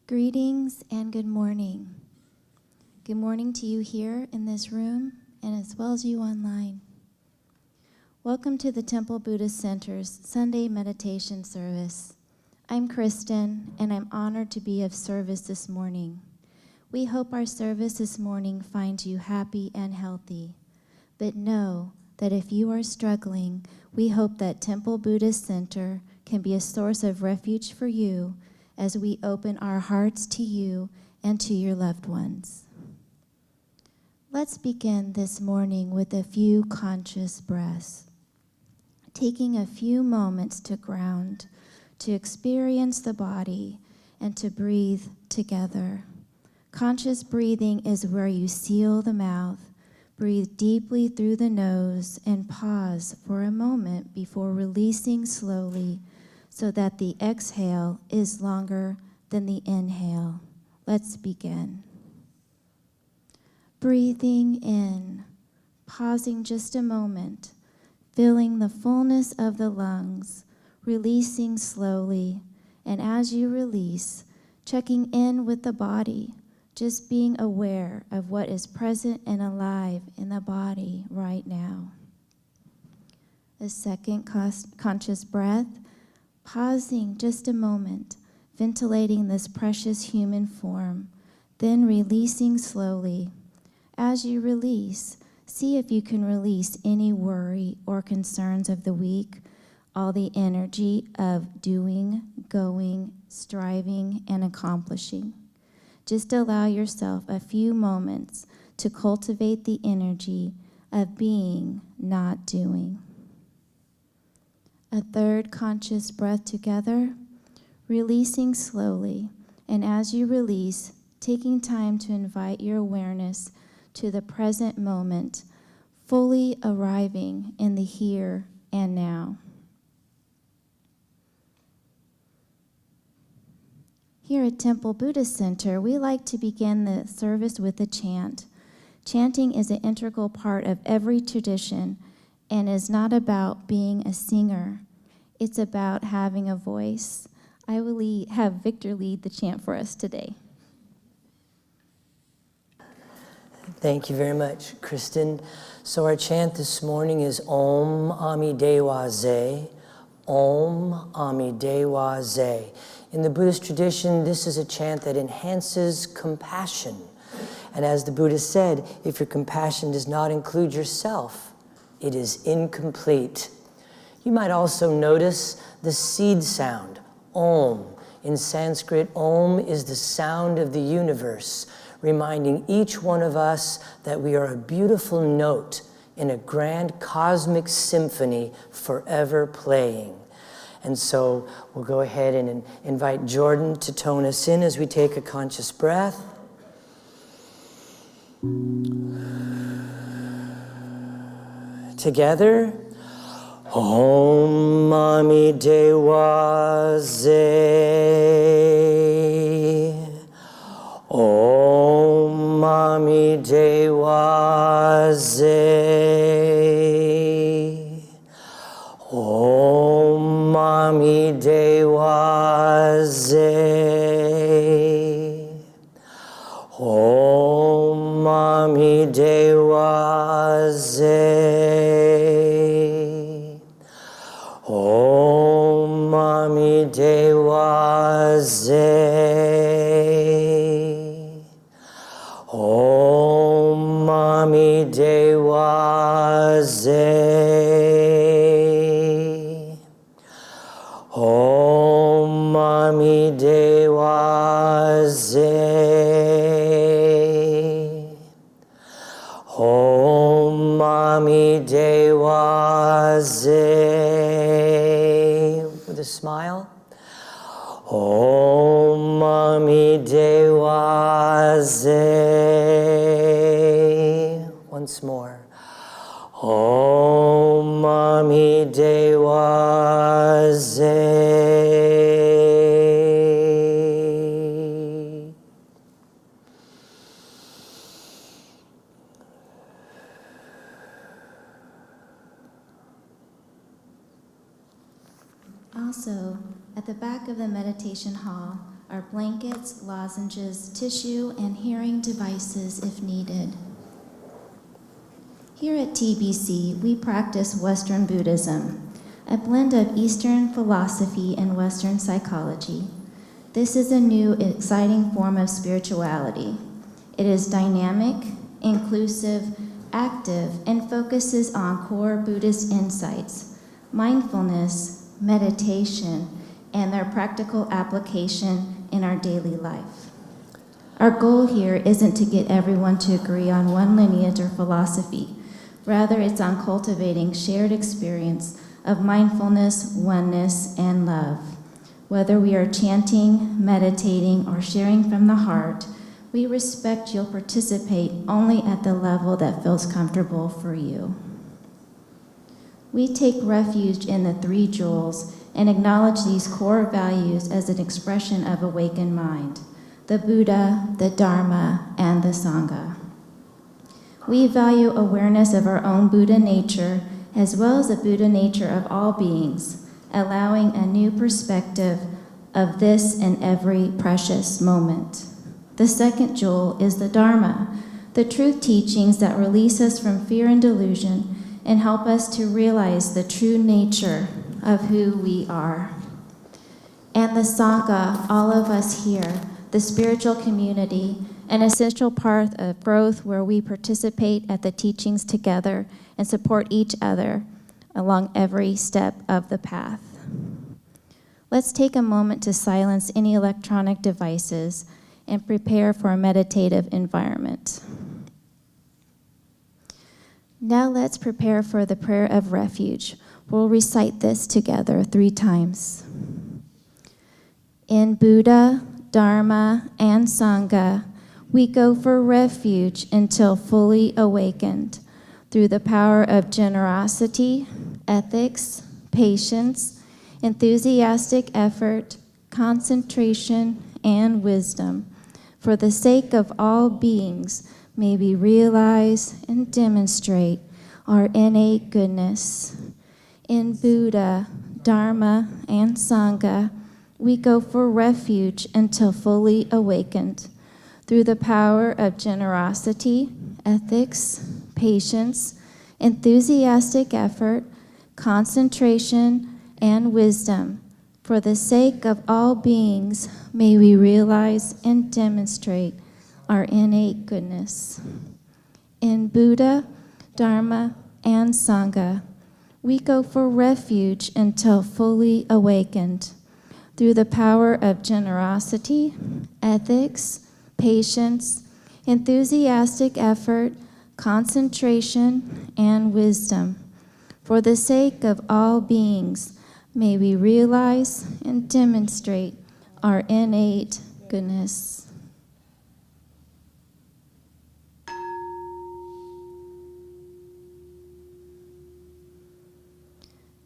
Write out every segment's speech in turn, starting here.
Greetings and good morning. Good morning to you here in this room and as well as you online. Welcome to the Temple Buddhist Center's Sunday meditation service. I'm Kristen and I'm honored to be of service this morning. We hope our service this morning finds you happy and healthy. But know that if you are struggling, we hope that Temple Buddhist Center can be a source of refuge for you as we open our hearts to you and to your loved ones. Let's begin this morning with a few conscious breaths, taking a few moments to ground, to experience the body, and to breathe together. Conscious breathing is where you seal the mouth, breathe deeply through the nose, and pause for a moment before releasing slowly so that the exhale is longer than the inhale. Let's begin. Breathing in, pausing just a moment, feeling the fullness of the lungs, releasing slowly, and as you release, checking in with the body, just being aware of what is present and alive in the body right now. A second conscious breath, pausing just a moment, ventilating this precious human form, then releasing slowly. As you release, see if you can release any worry or concerns of the week, all the energy of doing, going, striving, and accomplishing. Just allow yourself a few moments to cultivate the energy of being, not doing. A third conscious breath together, releasing slowly, and as you release, taking time to invite your awareness to the present moment, fully arriving in the here and now. Here at Temple Buddhist Center, we like to begin the service with a chant. Chanting is an integral part of every tradition and is not about being a singer. It's about having a voice. I will have Victor lead the chant for us today. Thank you very much, Kristen. So our chant this morning is Om Ami Dewa Ze, Om Ami Dewa Ze. In the Buddhist tradition, this is a chant that enhances compassion. And as the Buddha said, if your compassion does not include yourself, it is incomplete. You might also notice the seed sound, Om. In Sanskrit, Om is the sound of the universe, reminding each one of us that we are a beautiful note in a grand cosmic symphony forever playing. And so we'll go ahead and invite Jordan to tone us in as we take a conscious breath. Together, Om Ami Dewa Ze, Om Ami Dewa Ze, Om Ami Dewa Ze, Om Ami Dewa Ze, Om Ami Dewa Ze, Om Ami Dewa Ze, Om Ami Dewa Ze, Om Ami Dewa Ze. With a smile. Om Ami Dewa Ze. Once more. Om Ami Dewa Ze. Also, at the back of the meditation hall are blankets, lozenges, tissue, and hearing devices if needed. Here at TBC, we practice Western Buddhism, a blend of Eastern philosophy and Western psychology. This is a new, exciting form of spirituality. It is dynamic, inclusive, active, and focuses on core Buddhist insights, mindfulness, meditation, and their practical application in our daily life. Our goal here isn't to get everyone to agree on one lineage or philosophy. Rather, it's on cultivating shared experience of mindfulness, oneness, and love. Whether we are chanting, meditating, or sharing from the heart, we respect you'll participate only at the level that feels comfortable for you. We take refuge in the three jewels and acknowledge these core values as an expression of awakened mind, the Buddha, the Dharma, and the Sangha. We value awareness of our own Buddha nature as well as the Buddha nature of all beings, allowing a new perspective of this and every precious moment. The second jewel is the Dharma, the truth teachings that release us from fear and delusion and help us to realize the true nature of who we are. and the Sangha, all of us here, the spiritual community, an essential part of growth where we participate at the teachings together and support each other along every step of the path. Let's take a moment to silence any electronic devices and prepare for a meditative environment. Now let's prepare for the prayer of refuge. We'll recite this together 3 times. In Buddha, Dharma, and Sangha, we go for refuge until fully awakened through the power of generosity, ethics, patience, enthusiastic effort, concentration, and wisdom. For the sake of all beings, may we realize and demonstrate our innate goodness. In Buddha, Dharma, and Sangha, we go for refuge until fully awakened through the power of generosity, ethics, patience, enthusiastic effort, concentration, and wisdom. For the sake of all beings, may we realize and demonstrate our innate goodness. In Buddha, Dharma, and Sangha, we go for refuge until fully awakened through the power of generosity, ethics, patience, enthusiastic effort, concentration, and wisdom. For the sake of all beings, may we realize and demonstrate our innate goodness.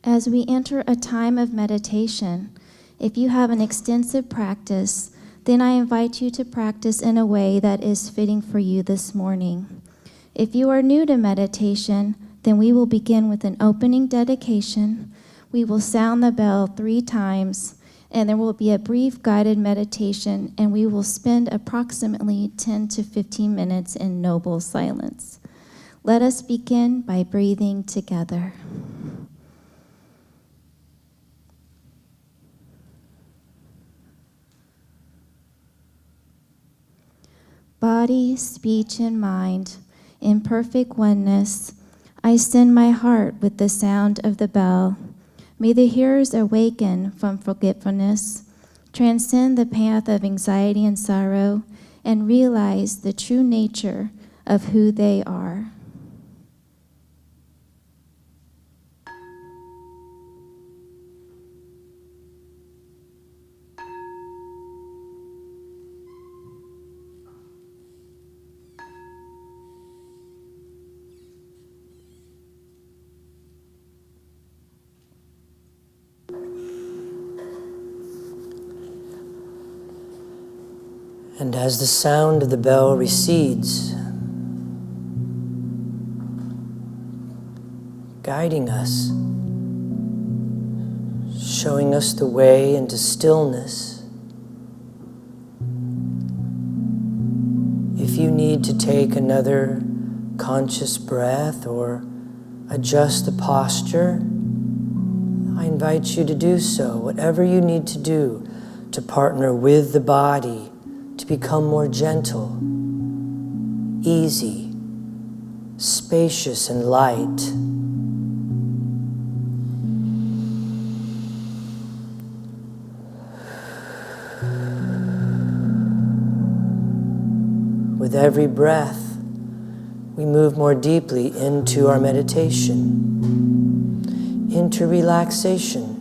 As we enter a time of meditation, if you have an extensive practice, then I invite you to practice in a way that is fitting for you this morning. If you are new to meditation, then we will begin with an opening dedication. We will sound the bell 3 times, and there will be a brief guided meditation, and we will spend approximately 10 to 15 minutes in noble silence. Let us begin by breathing together. Body, speech, and mind, in perfect oneness, I send my heart with the sound of the bell. May the hearers awaken from forgetfulness, transcend the path of anxiety and sorrow, and realize the true nature of who they are. And as the sound of the bell recedes, guiding us, showing us the way into stillness, if you need to take another conscious breath or adjust the posture, I invite you to do so. Whatever you need to do to partner with the body, to become more gentle, easy, spacious, and light. With every breath, we move more deeply into our meditation, into relaxation.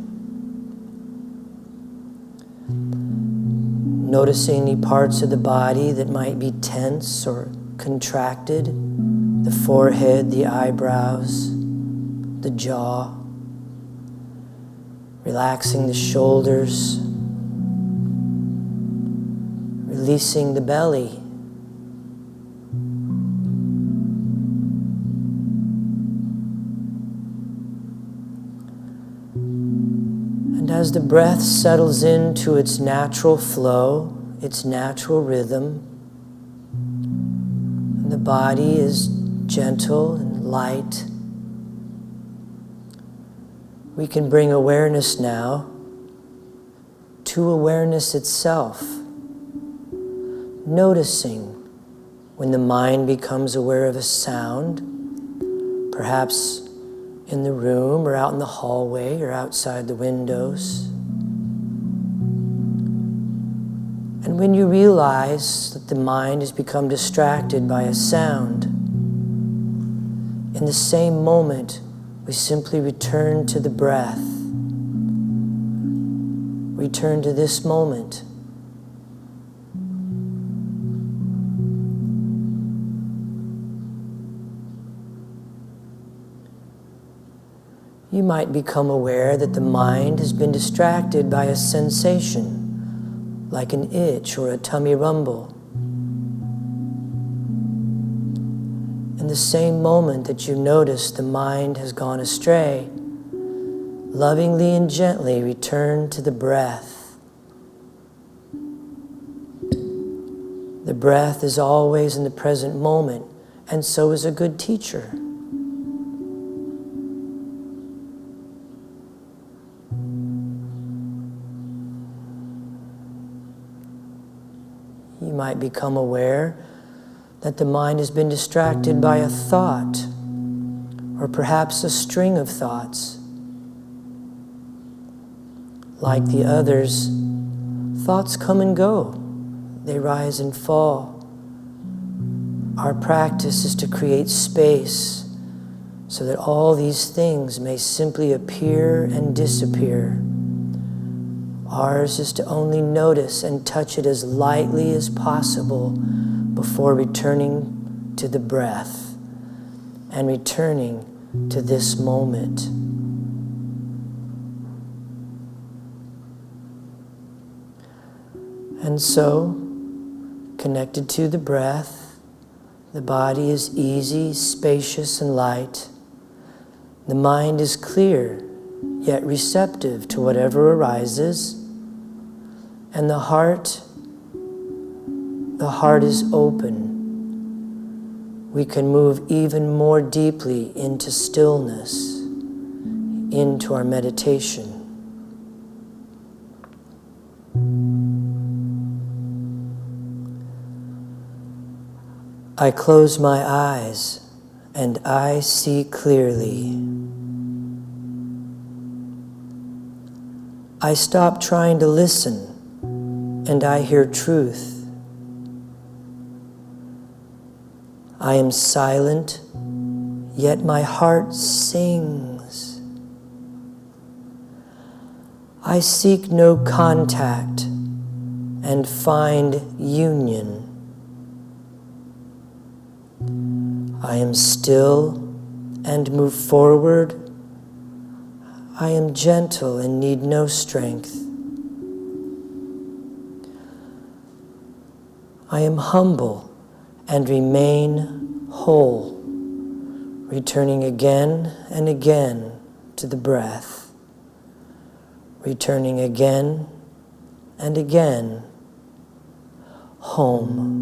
Noticing any parts of the body that might be tense or contracted, the forehead, the eyebrows, the jaw. Relaxing the shoulders, releasing the belly. As the breath settles into its natural flow, its natural rhythm, and the body is gentle and light, we can bring awareness now to awareness itself, noticing when the mind becomes aware of a sound, perhaps in the room or out in the hallway or outside the windows. And when you realize that the mind has become distracted by a sound, in the same moment, we simply return to the breath. Return to this moment. You might become aware that the mind has been distracted by a sensation, like an itch or a tummy rumble. In the same moment that you notice the mind has gone astray, lovingly and gently return to the breath. The breath is always in the present moment, and so is a good teacher. You might become aware that the mind has been distracted by a thought, or perhaps a string of thoughts. Like the others, thoughts come and go. They rise and fall. Our practice is to create space so that all these things may simply appear and disappear. Ours is to only notice and touch it as lightly as possible before returning to the breath and returning to this moment. And so, connected to the breath, the body is easy, spacious, and light. The mind is clear, yet receptive to whatever arises. And the heart is open. We can move even more deeply into stillness, into our meditation. I close my eyes and I see clearly. I stop trying to listen and I hear truth. I am silent, yet my heart sings. I seek no contact and find union. I am still and move forward. I am gentle and need no strength. I am humble and remain whole, returning again and again to the breath, returning again and again home.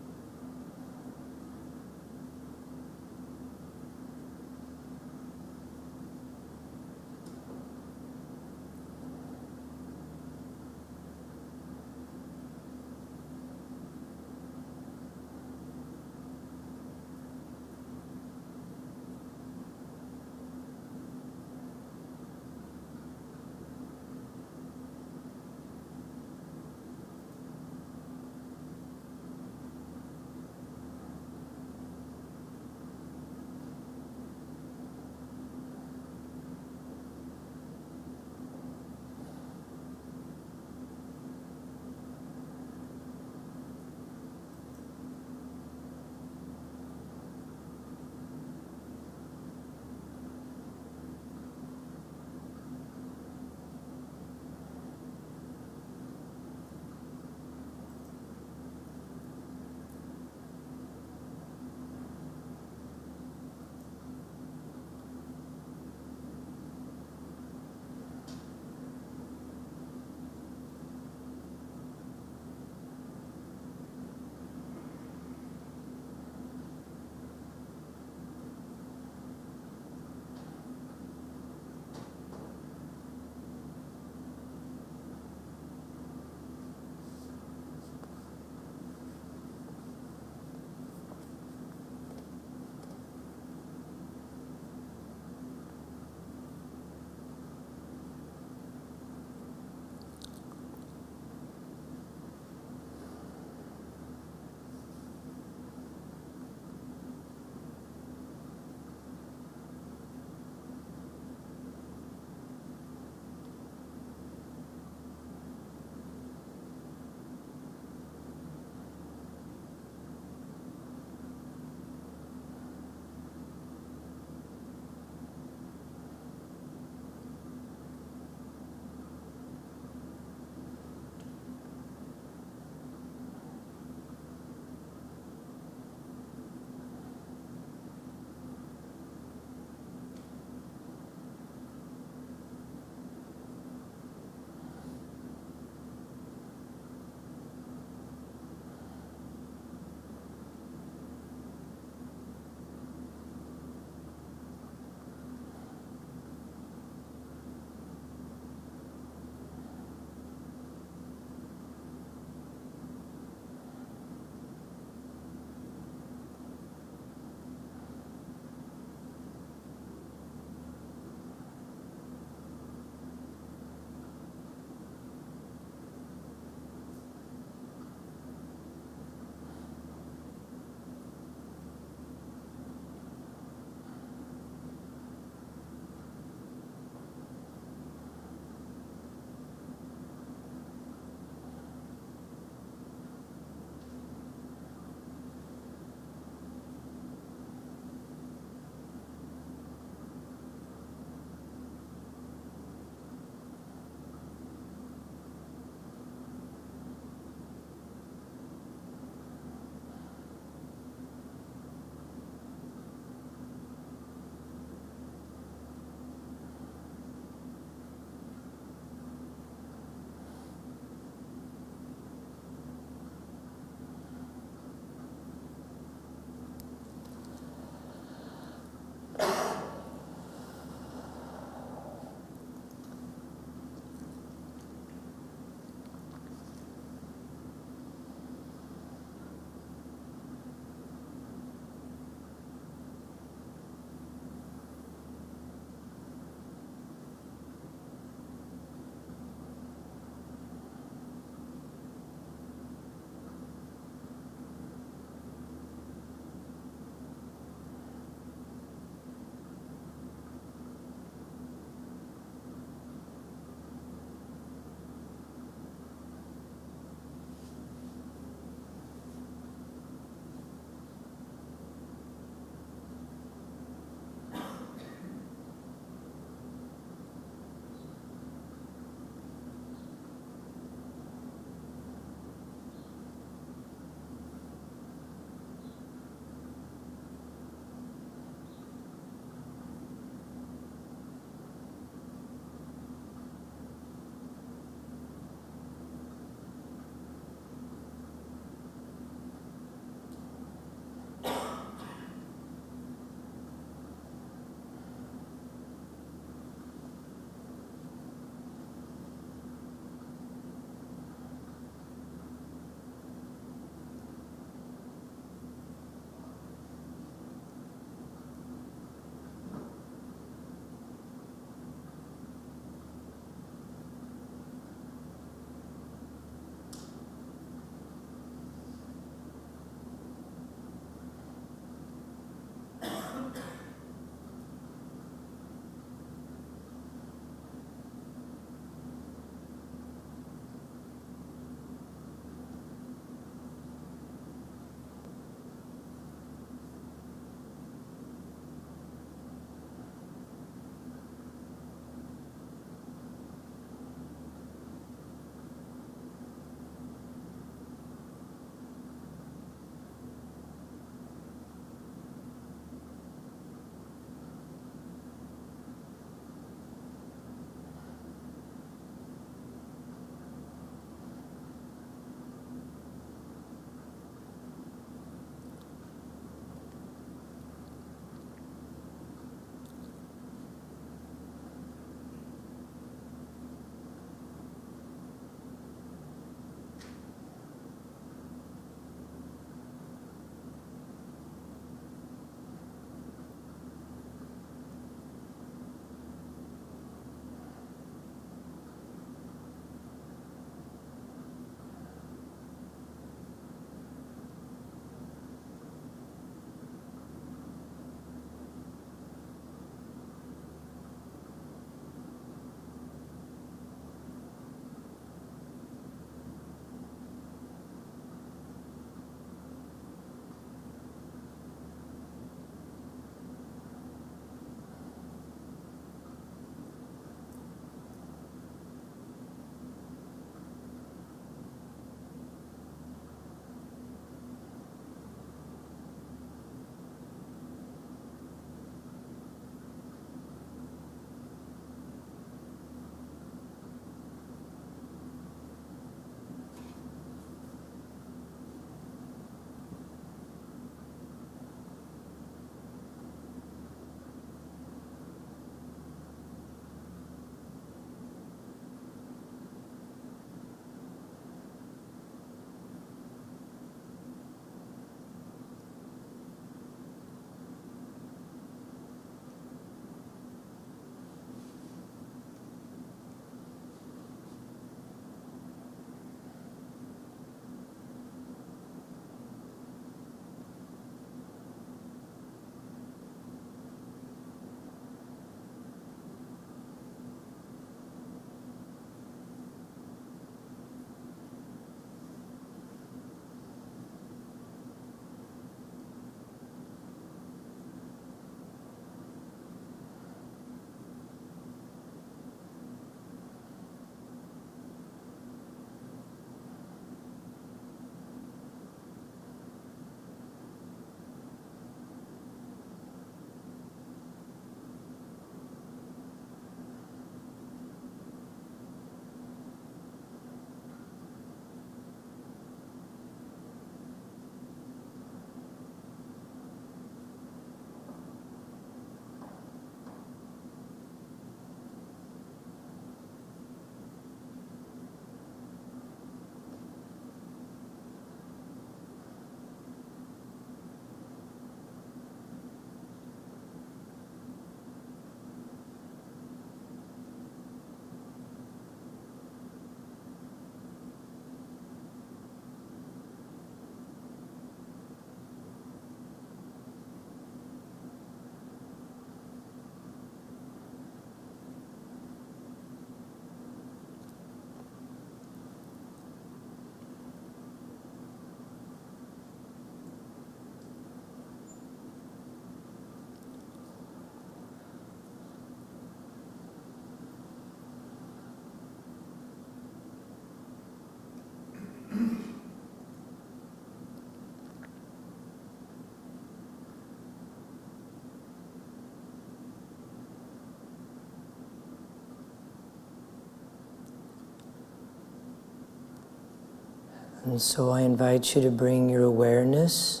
And so I invite you to bring your awareness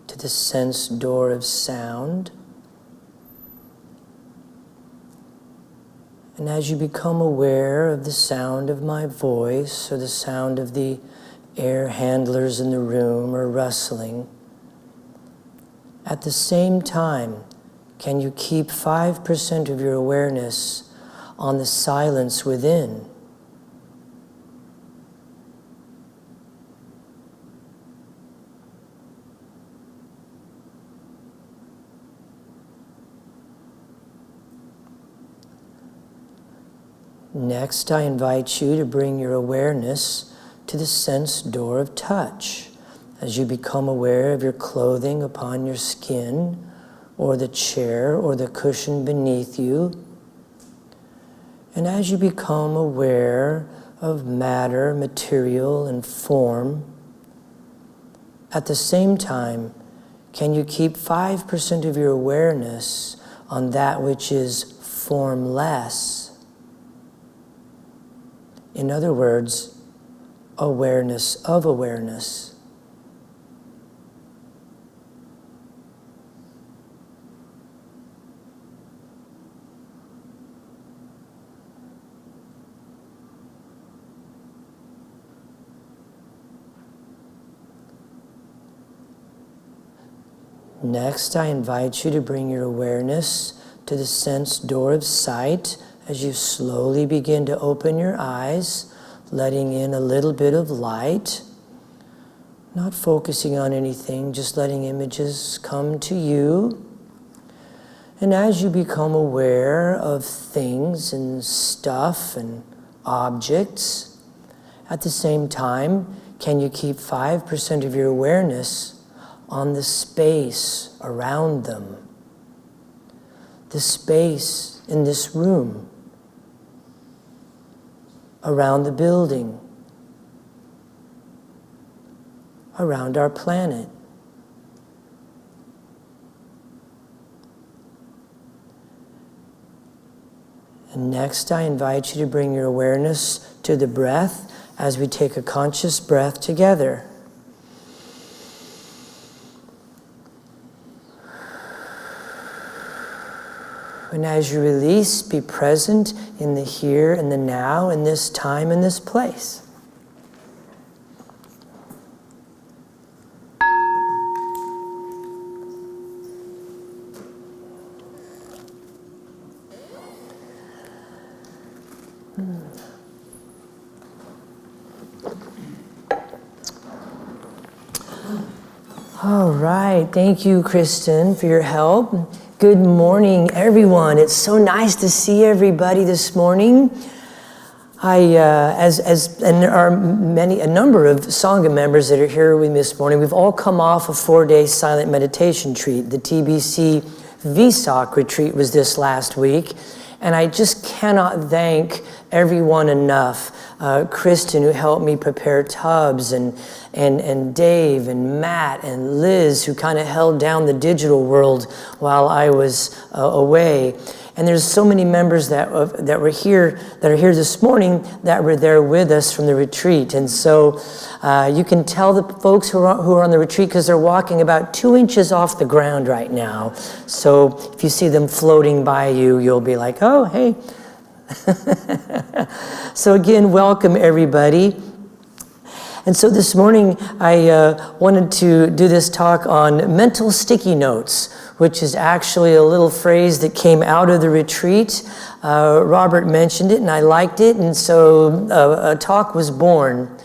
to the sense door of sound. And as you become aware of the sound of my voice or the sound of the air handlers in the room or rustling, at the same time, can you keep 5% of your awareness on the silence within? Next, I invite you to bring your awareness to the sense door of touch as you become aware of your clothing upon your skin, or the chair or the cushion beneath you. And as you become aware of matter, material, and form, at the same time, can you keep 5% of your awareness on that which is formless? In other words, awareness of awareness. Next, I invite you to bring your awareness to the sense door of sight as you slowly begin to open your eyes, letting in a little bit of light, not focusing on anything, just letting images come to you. And as you become aware of things and stuff and objects, at the same time, can you keep 5% of your awareness on the space around them? The space in this room, around the building, around our planet. And next, I invite you to bring your awareness to the breath as we take a conscious breath together. And as you release, be present in the here and the now, in this time and this place. All right, thank you, Kristen, for your help. Good morning, everyone. It's so nice to see everybody this morning. And there are a number of Sangha members that are here with me this morning. We've all come off a 4-day silent meditation retreat. The TBC VSOC retreat was this last week, and I just cannot thank everyone enough. Kristen, who helped me prepare tubs, and Dave and Matt and Liz, who kind of held down the digital world while I was away. And there's so many members that are here this morning that were there with us from the retreat. And so you can tell the folks who are on the retreat because they're walking about 2 inches off the ground right now. So if you see them floating by you, you'll be like, oh, hey. So again, welcome everybody. And so this morning I wanted to do this talk on mental sticky notes, which is actually a little phrase that came out of the retreat. Robert mentioned it and I liked it, and so a talk was born.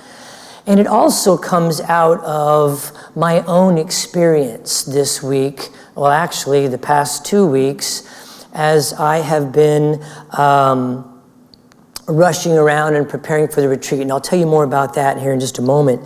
And it also comes out of my own experience this week, well actually the past 2 weeks, as I have been rushing around and preparing for the retreat. And I'll tell you more about that here in just a moment.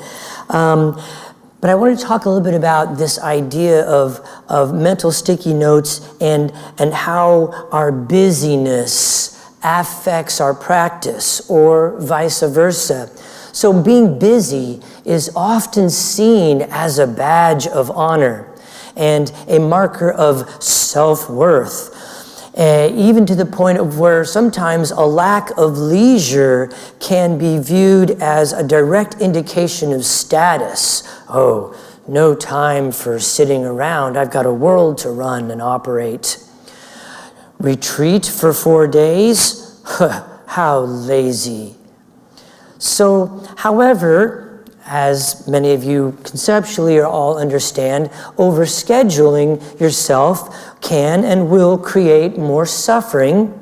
But I want to talk a little bit about this idea of mental sticky notes and how our busyness affects our practice, or vice versa. So being busy is often seen as a badge of honor and a marker of self-worth. even to the point of where sometimes a lack of leisure can be viewed as a direct indication of status. Oh, no time for sitting around. I've got a world to run and operate. Retreat for 4 days? How lazy. So, however, as many of you conceptually or all understand, overscheduling yourself can and will create more suffering.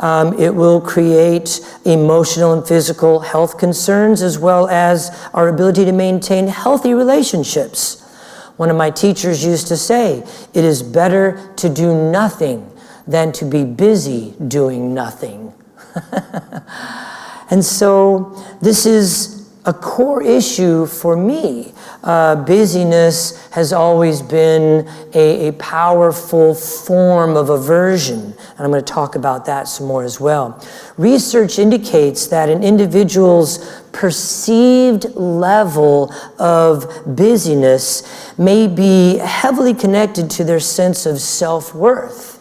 It will create emotional and physical health concerns, as well as our ability to maintain healthy relationships. One of my teachers used to say, it is better to do nothing than to be busy doing nothing. And so this is a core issue for me. Busyness has always been a powerful form of aversion, and I'm going to talk about that some more as well. Research indicates that an individual's perceived level of busyness may be heavily connected to their sense of self-worth,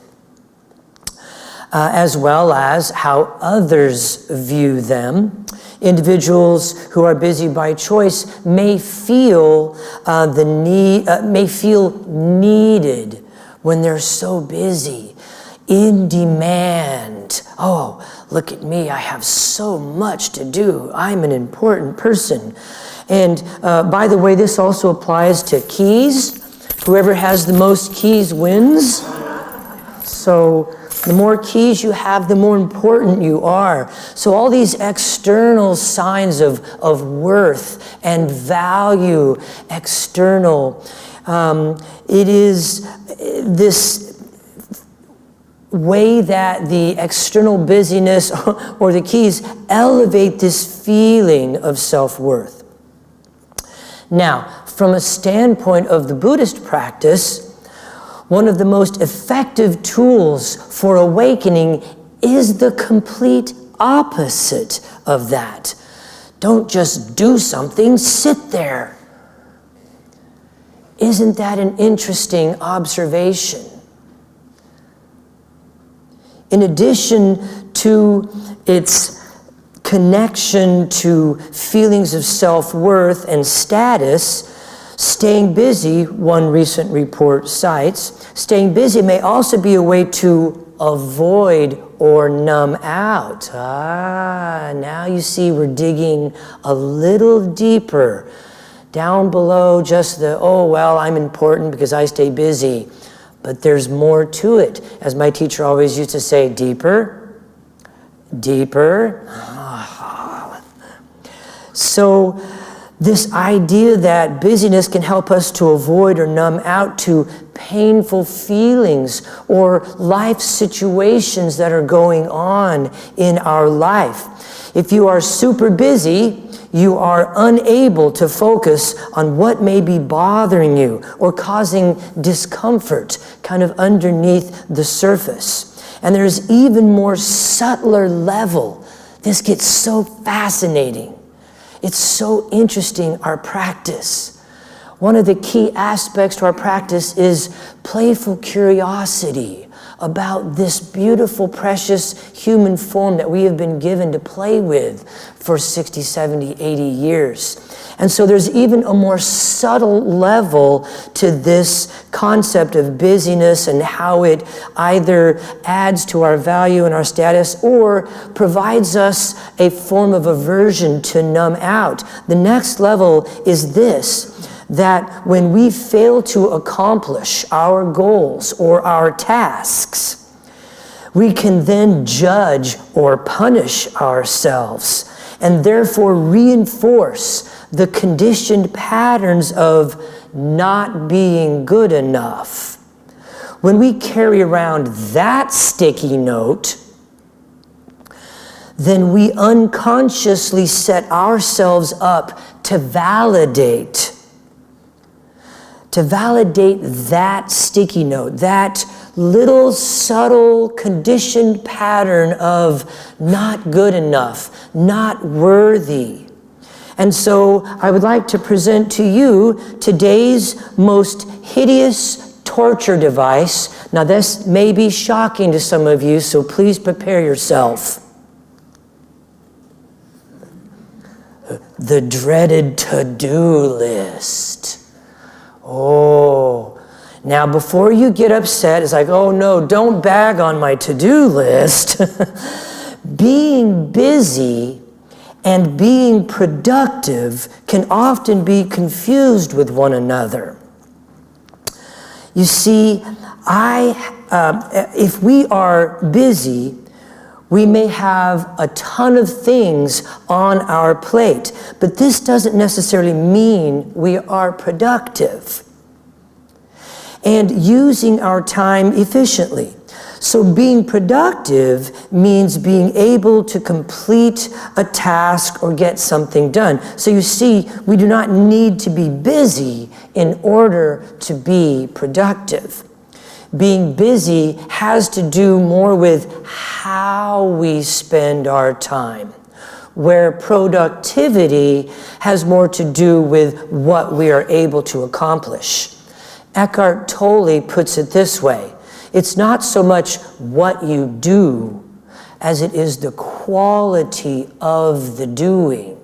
as well as how others view them. Individuals who are busy by choice may feel needed when they're so busy, in demand. Oh, look at me, I have so much to do. I'm an important person. And by the way, this also applies to keys. Whoever has the most keys wins. So the more keys you have, the more important you are. So all these external signs of worth and value, external, it is this way that the external busyness or the keys elevate this feeling of self-worth. Now, from a standpoint of the Buddhist practice, one of the most effective tools for awakening is the complete opposite of that. Don't just do something, sit there. Isn't that an interesting observation? In addition to its connection to feelings of self-worth and status, staying busy, one recent report cites, staying busy may also be a way to avoid or numb out. Now you see we're digging a little deeper, down below just the, oh, well, I'm important because I stay busy. But there's more to it. As my teacher always used to say, deeper, deeper. So this idea that busyness can help us to avoid or numb out to painful feelings or life situations that are going on in our life. If you are super busy, you are unable to focus on what may be bothering you or causing discomfort kind of underneath the surface. And there's even more subtler level. This gets so fascinating. It's so interesting, our practice. One of the key aspects to our practice is playful curiosity about this beautiful, precious human form that we have been given to play with for 60, 70, 80 years. And so there's even a more subtle level to this concept of busyness and how it either adds to our value and our status or provides us a form of aversion to numb out. The next level is this, that when we fail to accomplish our goals or our tasks, we can then judge or punish ourselves and therefore reinforce the conditioned patterns of not being good enough. When we carry around that sticky note, then we unconsciously set ourselves up to validate that sticky note, that little subtle conditioned pattern of not good enough, not worthy. And so I would like to present to you today's most hideous torture device. Now this may be shocking to some of you, so please prepare yourself. The dreaded to-do list. Oh, now before you get upset, it's like, oh no, don't bag on my to-do list. Being busy and being productive can often be confused with one another. You see, if we are busy, we may have a ton of things on our plate, but this doesn't necessarily mean we are productive and using our time efficiently. So being productive means being able to complete a task or get something done. So you see, we do not need to be busy in order to be productive. Being busy has to do more with how we spend our time, where productivity has more to do with what we are able to accomplish. Eckhart Tolle puts it this way: it's not so much what you do as it is the quality of the doing.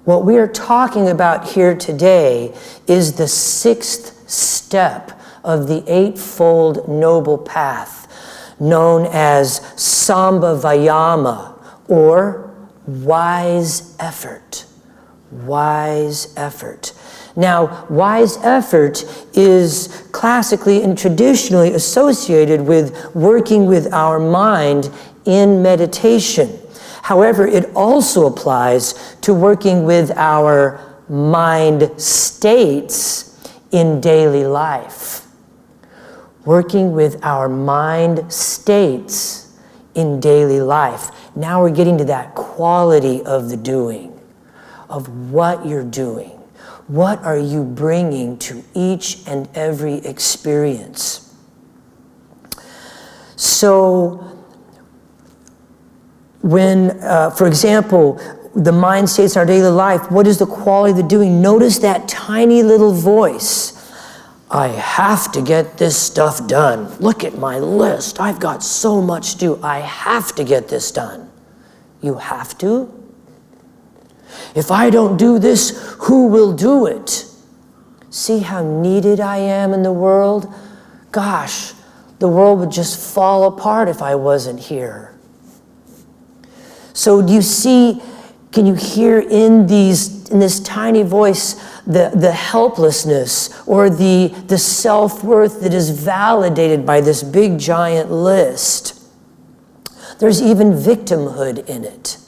What we are talking about here today is the 6th step of the 8-fold noble path, known as Sambhavayama, or wise effort. Wise effort. Now, wise effort is classically and traditionally associated with working with our mind in meditation. However, it also applies to working with our mind states in daily life. Working with our mind states in daily life. Now we're getting to that quality of the doing, of what you're doing. What are you bringing to each and every experience? So when, for example, the mind states in our daily life, what is the quality of the doing? Notice that tiny little voice. I have to get this stuff done. Look at my list. I've got so much to do. I have to get this done. You have to? If I don't do this, who will do it? See how needed I am in the world? Gosh, the world would just fall apart if I wasn't here. So do you see, can you hear in this tiny voice the helplessness or the self-worth that is validated by this big giant list? There's even victimhood in it.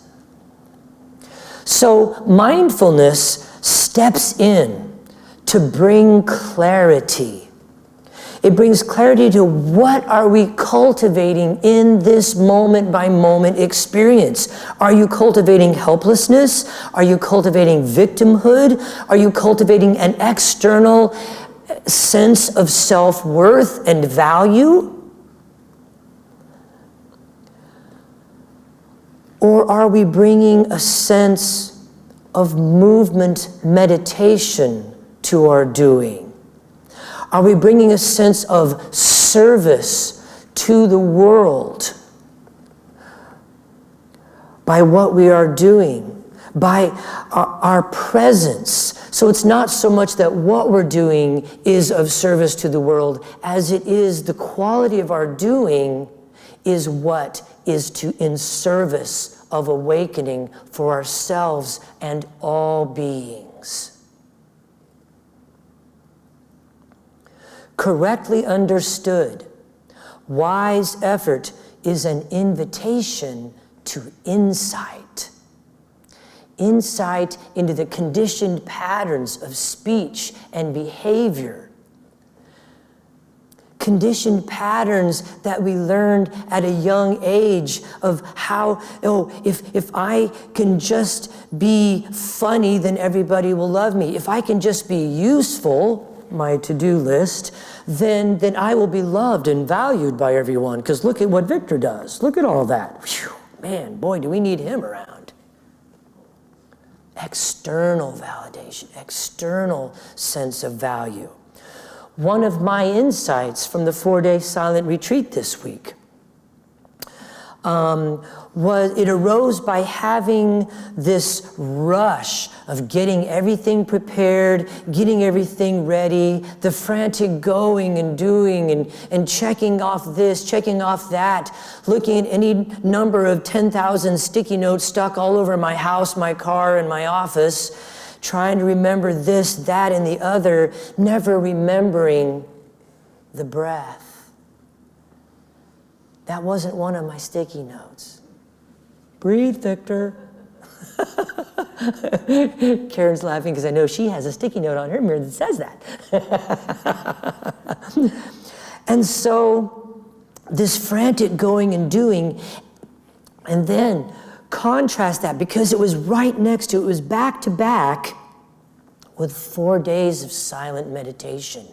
So mindfulness steps in to bring clarity. It brings clarity to what are we cultivating in this moment by moment experience. Are you cultivating helplessness? Are you cultivating victimhood? Are you cultivating an external sense of self-worth and value? Or are we bringing a sense of movement meditation to our doing? Are we bringing a sense of service to the world by what we are doing, by our presence? So it's not so much that what we're doing is of service to the world as it is the quality of our doing is what is in service of awakening for ourselves and all beings. Correctly understood, wise effort is an invitation to insight. Insight into the conditioned patterns of speech and behavior. Conditioned patterns that we learned at a young age of how, if I can just be funny, then everybody will love me. If I can just be useful, my to-do list, then I will be loved and valued by everyone, because look at what Victor does. Look at all that. Whew, man, boy, do we need him around. External validation, external sense of value. One of my insights from the 4-day silent retreat this week it arose by having this rush of getting everything prepared, getting everything ready, the frantic going and doing and checking off this, checking off that, looking at any number of 10,000 sticky notes stuck all over my house, my car, and my office, trying to remember this, that, and the other, never remembering the breath. That wasn't one of my sticky notes. Breathe, Victor. Karen's laughing because I know she has a sticky note on her mirror that says that. And so this frantic going and doing, and then contrast that, because it was right next to, it was back to back with 4 days of silent meditation.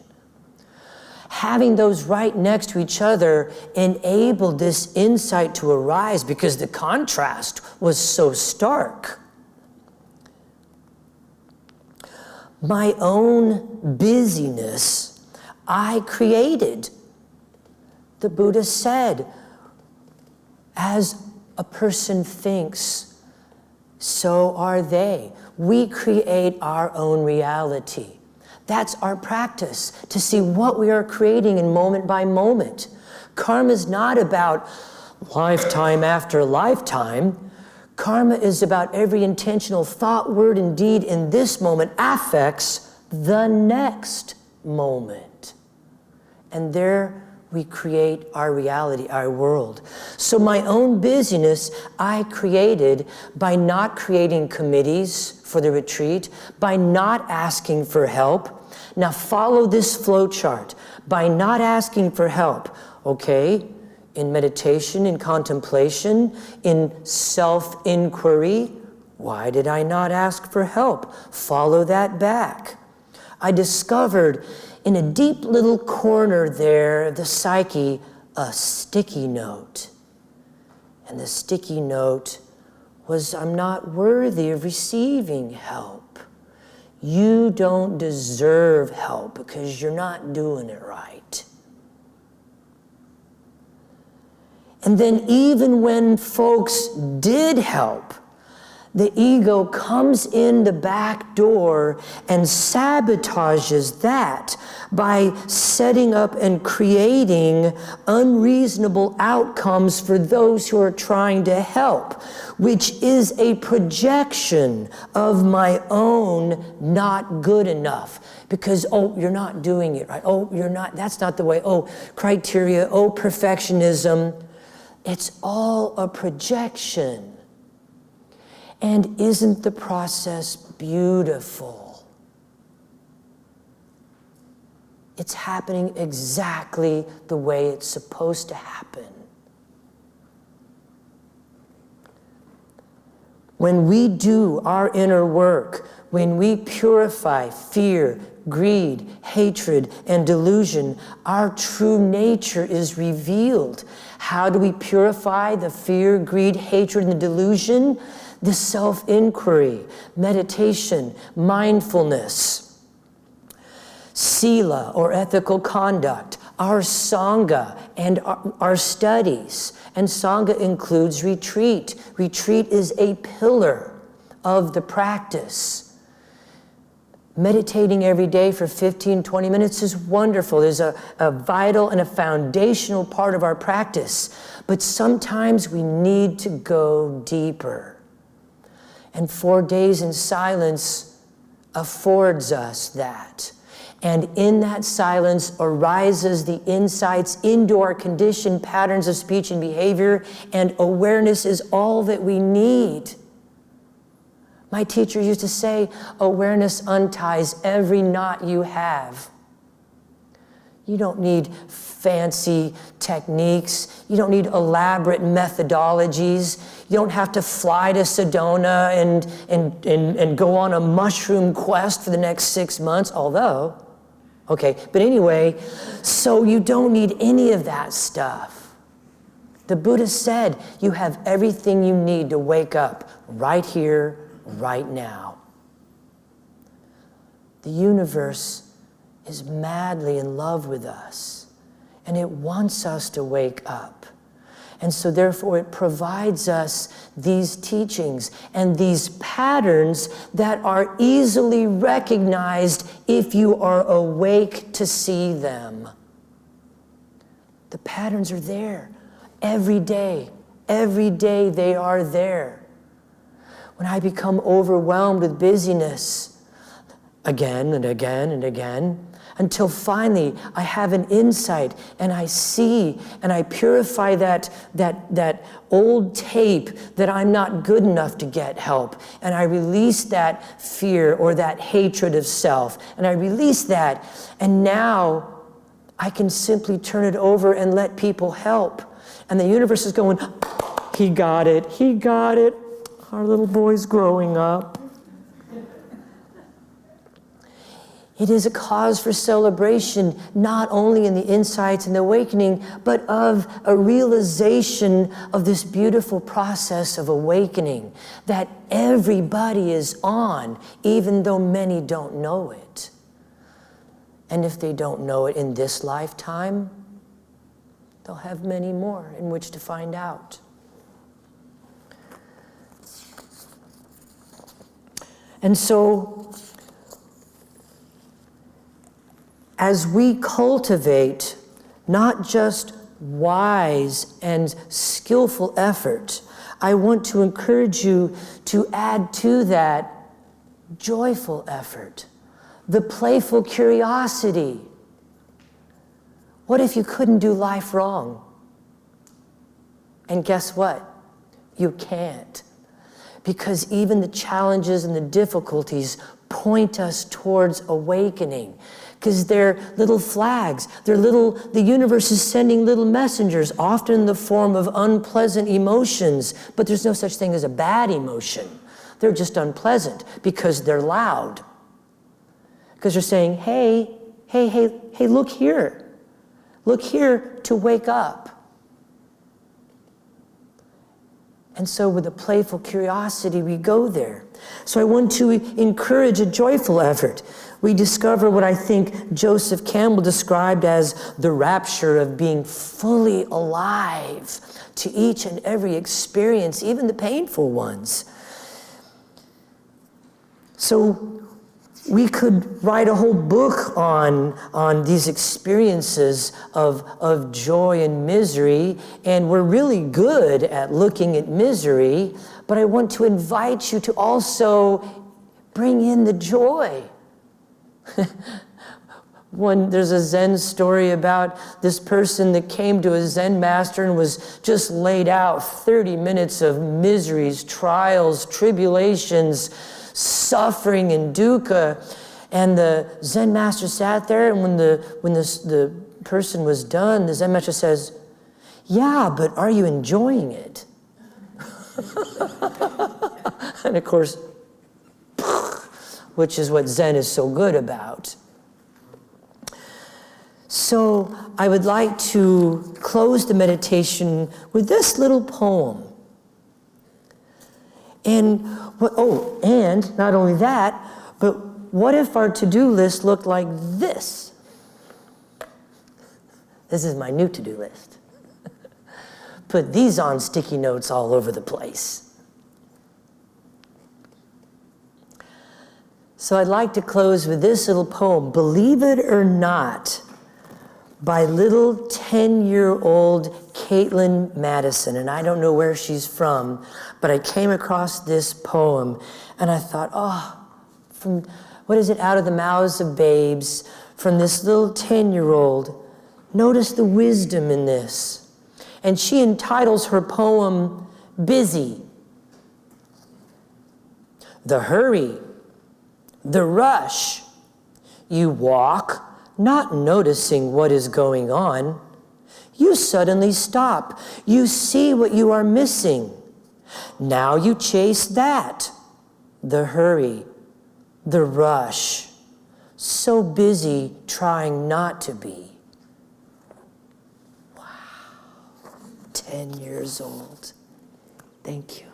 Having those right next to each other enabled this insight to arise because the contrast was so stark. My own busyness, I created. The Buddha said, as a person thinks, so are they. We create our own reality. That's our practice, to see what we are creating in moment by moment. Karma is not about lifetime after lifetime. Karma is about every intentional thought, word, and deed in this moment affects the next moment. And there we create our reality, our world. So my own busyness I created by not creating committees for the retreat, by not asking for help. Now follow this flow chart. By not asking for help, okay? In meditation, in contemplation, in self-inquiry, why did I not ask for help? Follow that back. I discovered in a deep little corner there of the psyche, a sticky note. And the sticky note was, I'm not worthy of receiving help. You don't deserve help because you're not doing it right. And then even when folks did help, the ego comes in the back door and sabotages that by setting up and creating unreasonable outcomes for those who are trying to help, which is a projection of my own not good enough. Because, oh, you're not doing it right. Oh, you're not, that's not the way. Oh, criteria, oh, perfectionism. It's all a projection. And isn't the process beautiful? It's happening exactly the way it's supposed to happen. When we do our inner work, when we purify fear, greed, hatred, and delusion, our true nature is revealed. How do we purify the fear, greed, hatred, and the delusion? The self-inquiry, meditation, mindfulness, sila or ethical conduct, our sangha and our studies. And sangha includes retreat. Retreat is a pillar of the practice. Meditating every day for 15, 20 minutes is wonderful. There's a vital and a foundational part of our practice. But sometimes we need to go deeper. And 4 days in silence affords us that. And in that silence arises the insights into our conditioned patterns of speech and behavior, and awareness is all that we need. My teacher used to say, awareness unties every knot you have. You don't need fancy techniques. You don't need elaborate methodologies. You don't have to fly to Sedona and go on a mushroom quest for the next 6 months, although, okay, but anyway, so you don't need any of that stuff. The Buddha said you have everything you need to wake up right here, right now. The universe is madly in love with us, and it wants us to wake up. And so therefore it provides us these teachings and these patterns that are easily recognized if you are awake to see them. The patterns are there every day. Every day they are there. When I become overwhelmed with busyness again and again and again, until finally I have an insight and I see and I purify that old tape that I'm not good enough to get help, and I release that fear or that hatred of self, and I release that, and now I can simply turn it over and let people help. And the universe is going, he got it, he got it. Our little boy's growing up. It is a cause for celebration, not only in the insights and the awakening, but of a realization of this beautiful process of awakening that everybody is on, even though many don't know it. And if they don't know it in this lifetime, they'll have many more in which to find out. And so, as we cultivate not just wise and skillful effort, I want to encourage you to add to that joyful effort, the playful curiosity. What if you couldn't do life wrong? And guess what? You can't. Because even the challenges and the difficulties point us towards awakening. Because they're little flags. The universe is sending little messengers, often in the form of unpleasant emotions, but there's no such thing as a bad emotion. They're just unpleasant because they're loud. Because they're saying, hey, look here. Look here to wake up. And so with a playful curiosity, we go there. So I want to encourage a joyful effort. We discover what I think Joseph Campbell described as the rapture of being fully alive to each and every experience, even the painful ones. So we could write a whole book on these experiences of joy and misery, and we're really good at looking at misery, but I want to invite you to also bring in the joy. There's a Zen story about this person that came to a Zen master and was just laid out 30 minutes of miseries, trials, tribulations, suffering and dukkha, and the Zen master sat there, and when the person was done, the Zen master says, "Yeah, but are you enjoying it?" And of course, which is what Zen is so good about. So I would like to close the meditation with this little poem. And not only that, but what if our to-do list looked like this? This is my new to-do list. Put these on sticky notes all over the place. So I'd like to close with this little poem, Believe It or Not, by little 10-year-old Caitlin Madison. And I don't know where she's from, but I came across this poem and I thought, from, out of the mouths of babes, from this little 10-year-old, notice the wisdom in this. And she entitles her poem, Busy. The hurry, the rush. You walk, not noticing what is going on. You suddenly stop. You see what you are missing. Now you chase that. The hurry, the rush. So busy trying not to be. Wow. 10 years old. Thank you.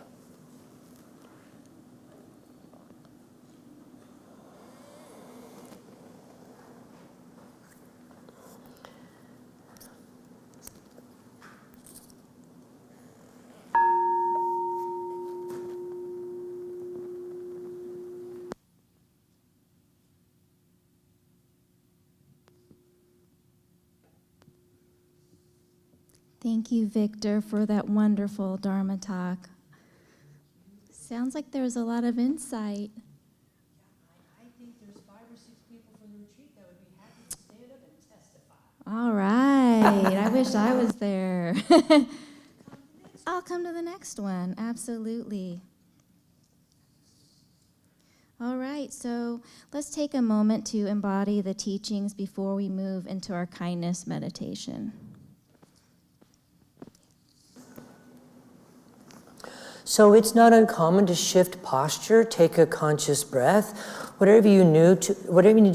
Thank you, Victor, for that wonderful Dharma talk. Sounds like there's a lot of insight. I think there's 5 or 6 people from the retreat that would be happy to stand up and testify. All right. I wish I was there. I'll come to the next one. Absolutely. All right. So let's take a moment to embody the teachings before we move into our kindness meditation. So it's not uncommon to shift posture, take a conscious breath, whatever you need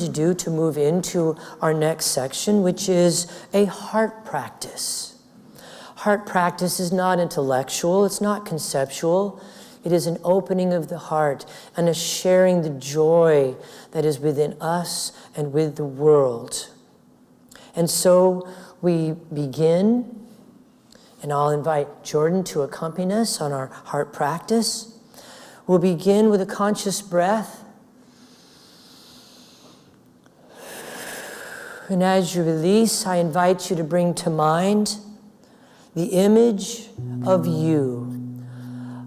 to do to move into our next section, which is a heart practice. Heart practice is not intellectual, it's not conceptual. It is an opening of the heart and a sharing the joy that is within us and with the world. And so we begin. And I'll invite Jordan to accompany us on our heart practice. We'll begin with a conscious breath. And as you release, I invite you to bring to mind the image of you,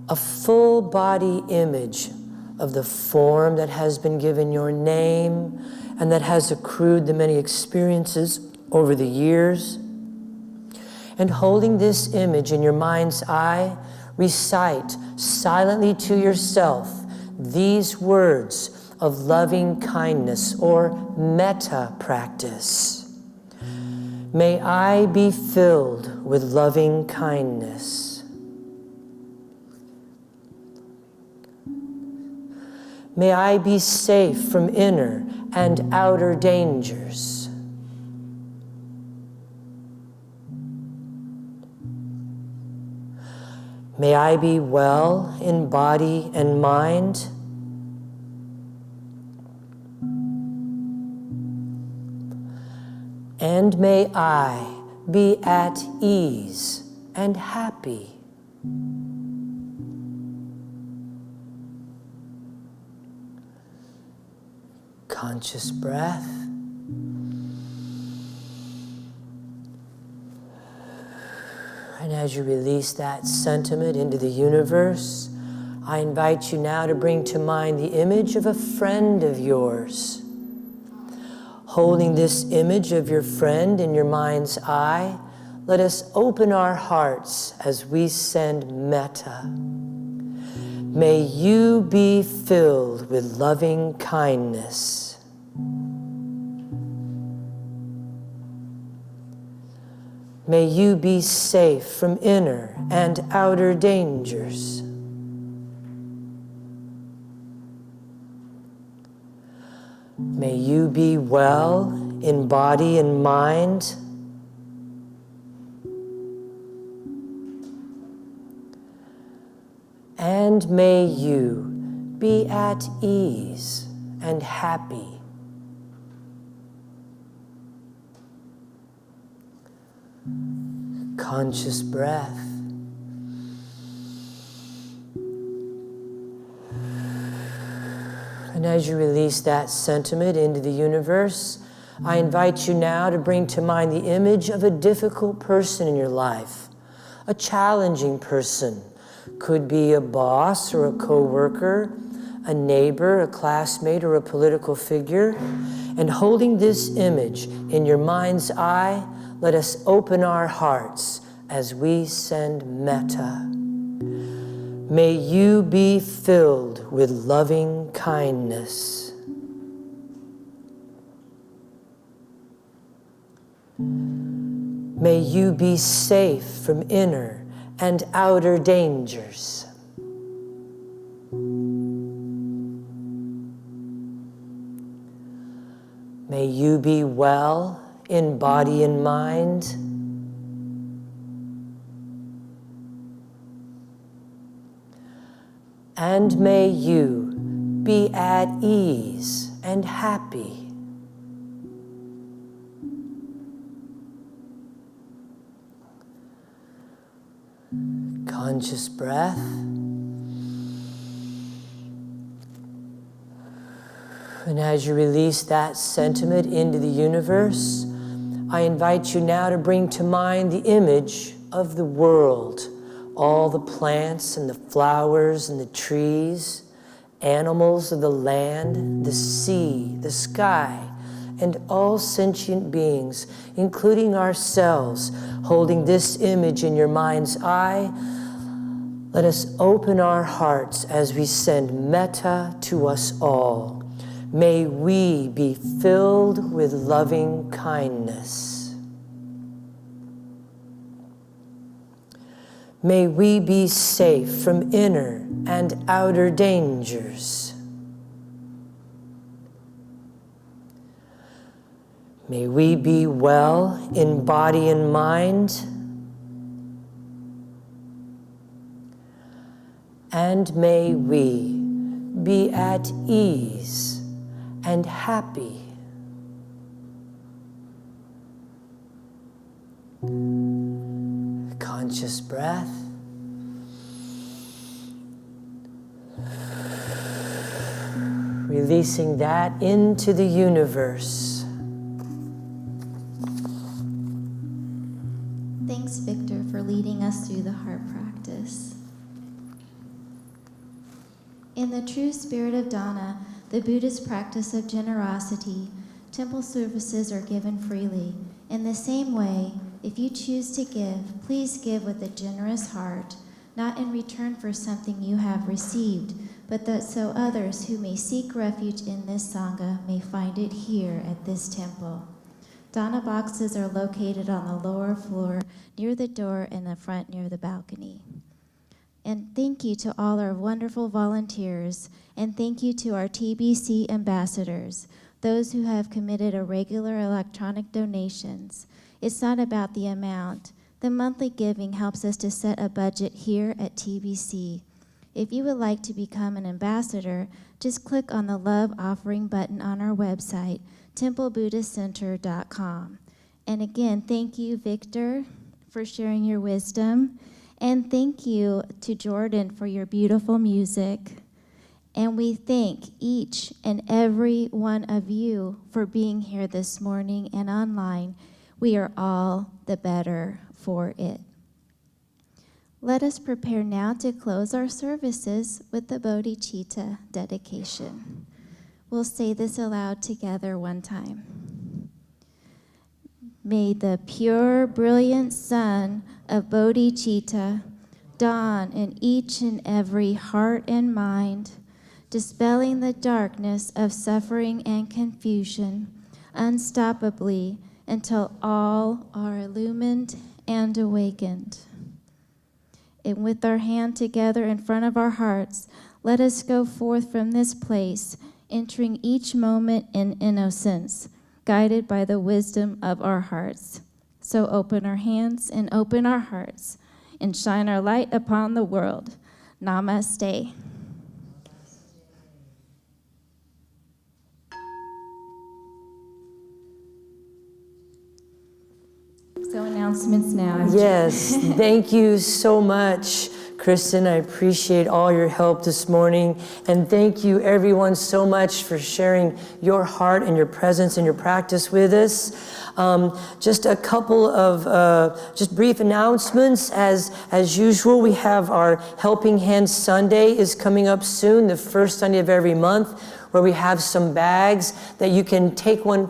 a full body image of the form that has been given your name and that has accrued the many experiences over the years. And holding this image in your mind's eye, recite silently to yourself these words of loving kindness or metta practice. May I be filled with loving kindness. May I be safe from inner and outer dangers. May I be well in body and mind. And may I be at ease and happy. Conscious breath. And as you release that sentiment into the universe, I invite you now to bring to mind the image of a friend of yours. Holding this image of your friend in your mind's eye, let us open our hearts as we send metta. May you be filled with loving kindness. May you be safe from inner and outer dangers. May you be well in body and mind. And may you be at ease and happy. Conscious breath. And as you release that sentiment into the universe, I invite you now to bring to mind the image of a difficult person in your life, a challenging person. Could be a boss or a co-worker, a neighbor, a classmate, or a political figure. And holding this image in your mind's eye, let us open our hearts as we send metta. May you be filled with loving kindness. May you be safe from inner and outer dangers. May you be well in body and mind. And may you be at ease and happy. Conscious breath. And as you release that sentiment into the universe, I invite you now to bring to mind the image of the world, all the plants and the flowers and the trees, animals of the land, the sea, the sky, and all sentient beings, including ourselves, holding this image in your mind's eye. Let us open our hearts as we send metta to us all. May we be filled with loving kindness. May we be safe from inner and outer dangers. May we be well in body and mind. And may we be at ease and happy. Conscious breath. Releasing that into the universe. Thanks, Victor, for leading us through the heart practice. In the true spirit of Dana, the Buddhist practice of generosity, temple services are given freely. In the same way, if you choose to give, please give with a generous heart, not in return for something you have received, but that so others who may seek refuge in this Sangha may find it here at this temple. Dana boxes are located on the lower floor near the door and the front near the balcony. And thank you to all our wonderful volunteers, and thank you to our TBC ambassadors, those who have committed irregular electronic donations. It's not about the amount. The monthly giving helps us to set a budget here at TBC. If you would like to become an ambassador, just click on the Love Offering button on our website, templebuddhistcenter.com. And again, thank you, Victor, for sharing your wisdom. And thank you to Jordan for your beautiful music. And we thank each and every one of you for being here this morning and online. We are all the better for it. Let us prepare now to close our services with the Bodhicitta dedication. We'll say this aloud together one time. May the pure, brilliant sun of Bodhicitta dawn in each and every heart and mind, dispelling the darkness of suffering and confusion unstoppably until all are illumined and awakened. And with our hand together in front of our hearts, let us go forth from this place, entering each moment in innocence, guided by the wisdom of our hearts. So open our hands and open our hearts and shine our light upon the world. Namaste. So announcements now. Yes, thank you so much, Kristen. I appreciate all your help this morning. And thank you, everyone, so much for sharing your heart and your presence and your practice with us. Just a couple of just brief announcements. As usual, we have our Helping Hands Sunday is coming up soon, the first Sunday of every month, where we have some bags that you can take one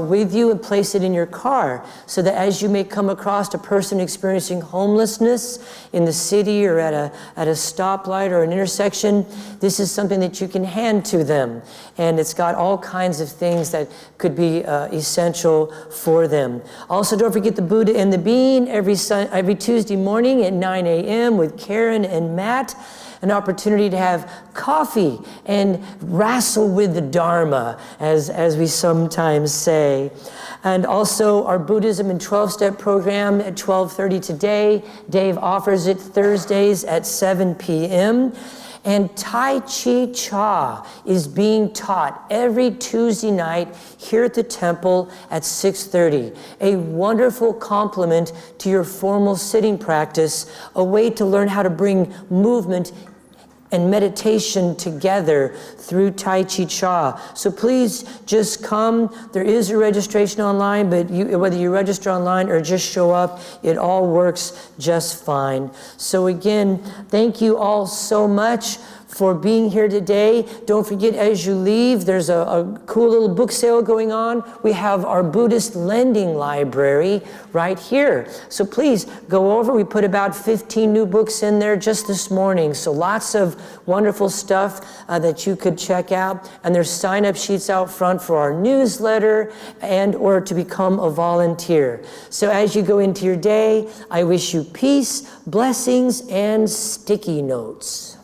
with you and place it in your car, so that as you may come across a person experiencing homelessness in the city or at a stoplight or an intersection, this is something that you can hand to them. And it's got all kinds of things that could be essential for them. Also, don't forget the Buddha and the Bean every Tuesday morning at 9 a.m. with Karen and Matt. An opportunity to have coffee and wrestle with the Dharma, as we sometimes say. And also our Buddhism in 12-step program at 12:30 today. Dave offers it Thursdays at 7 p.m. And Tai Chi Cha is being taught every Tuesday night here at the temple at 6:30. A wonderful complement to your formal sitting practice, a way to learn how to bring movement and meditation together through Tai Chi Cha. So please just come. There is a registration online, but whether you register online or just show up, it all works just fine. So again, thank you all so much for being here today. Don't forget, as you leave, there's a cool little book sale going on. We have our Buddhist lending library right here. So please go over. We put about 15 new books in there just this morning. So lots of wonderful stuff that you could check out. And there's sign-up sheets out front for our newsletter and or to become a volunteer. So as you go into your day, I wish you peace, blessings, and sticky notes.